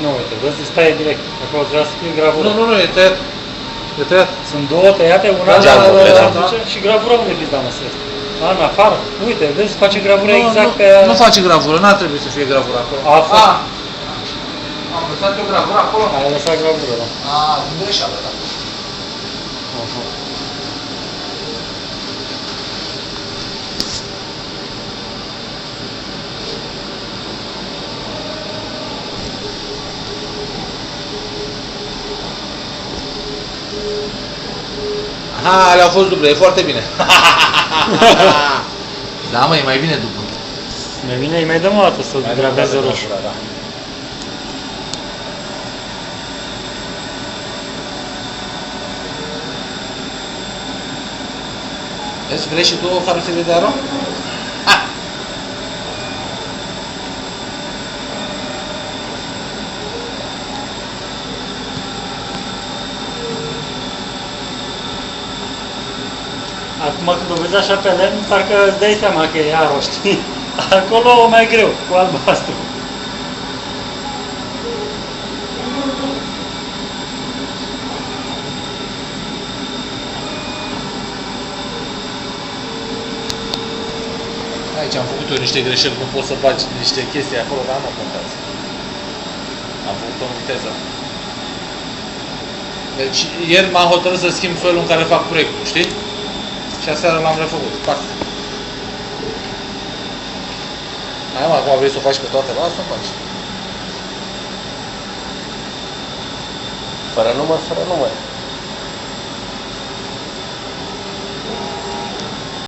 Nu, uite, vezi, stai direct. Acolo trebuie să fie gravură. Nu, e tăiat. E tăiat. Sunt două tăiate, una și gravura unde e pizda măsă este? În afară. Uite, vezi, face gravura exact pe... Nu face gravură, n-ar trebui să fie gravură acolo. Am lăsat eu gravură acolo? Ai lăsat gravură, da. Din greșeală, da. Aha, alea au fost duble, e foarte bine. Da, mă, e mai bine dublu. Mai bine îi mai dăm o dată să graveze roșu. Da. Vezi, vrei și tu o carosele de aro? Acum când o vezi așa pe lemn, parcă îți dai seama că e aro, știi? Acolo mai greu, cu albastru. Aici am făcut eu niște greșeli, nu poți să faci niște chestii acolo, dar nu contează. Am făcut-o în viteză. Deci ieri m-am hotărât să schimb felul în care fac proiectul, știi? Și aseară l-am refăcut. Pac. Hai mă, acum vrei să o faci pe toate, lasă o faci. Fără număr, fără număr.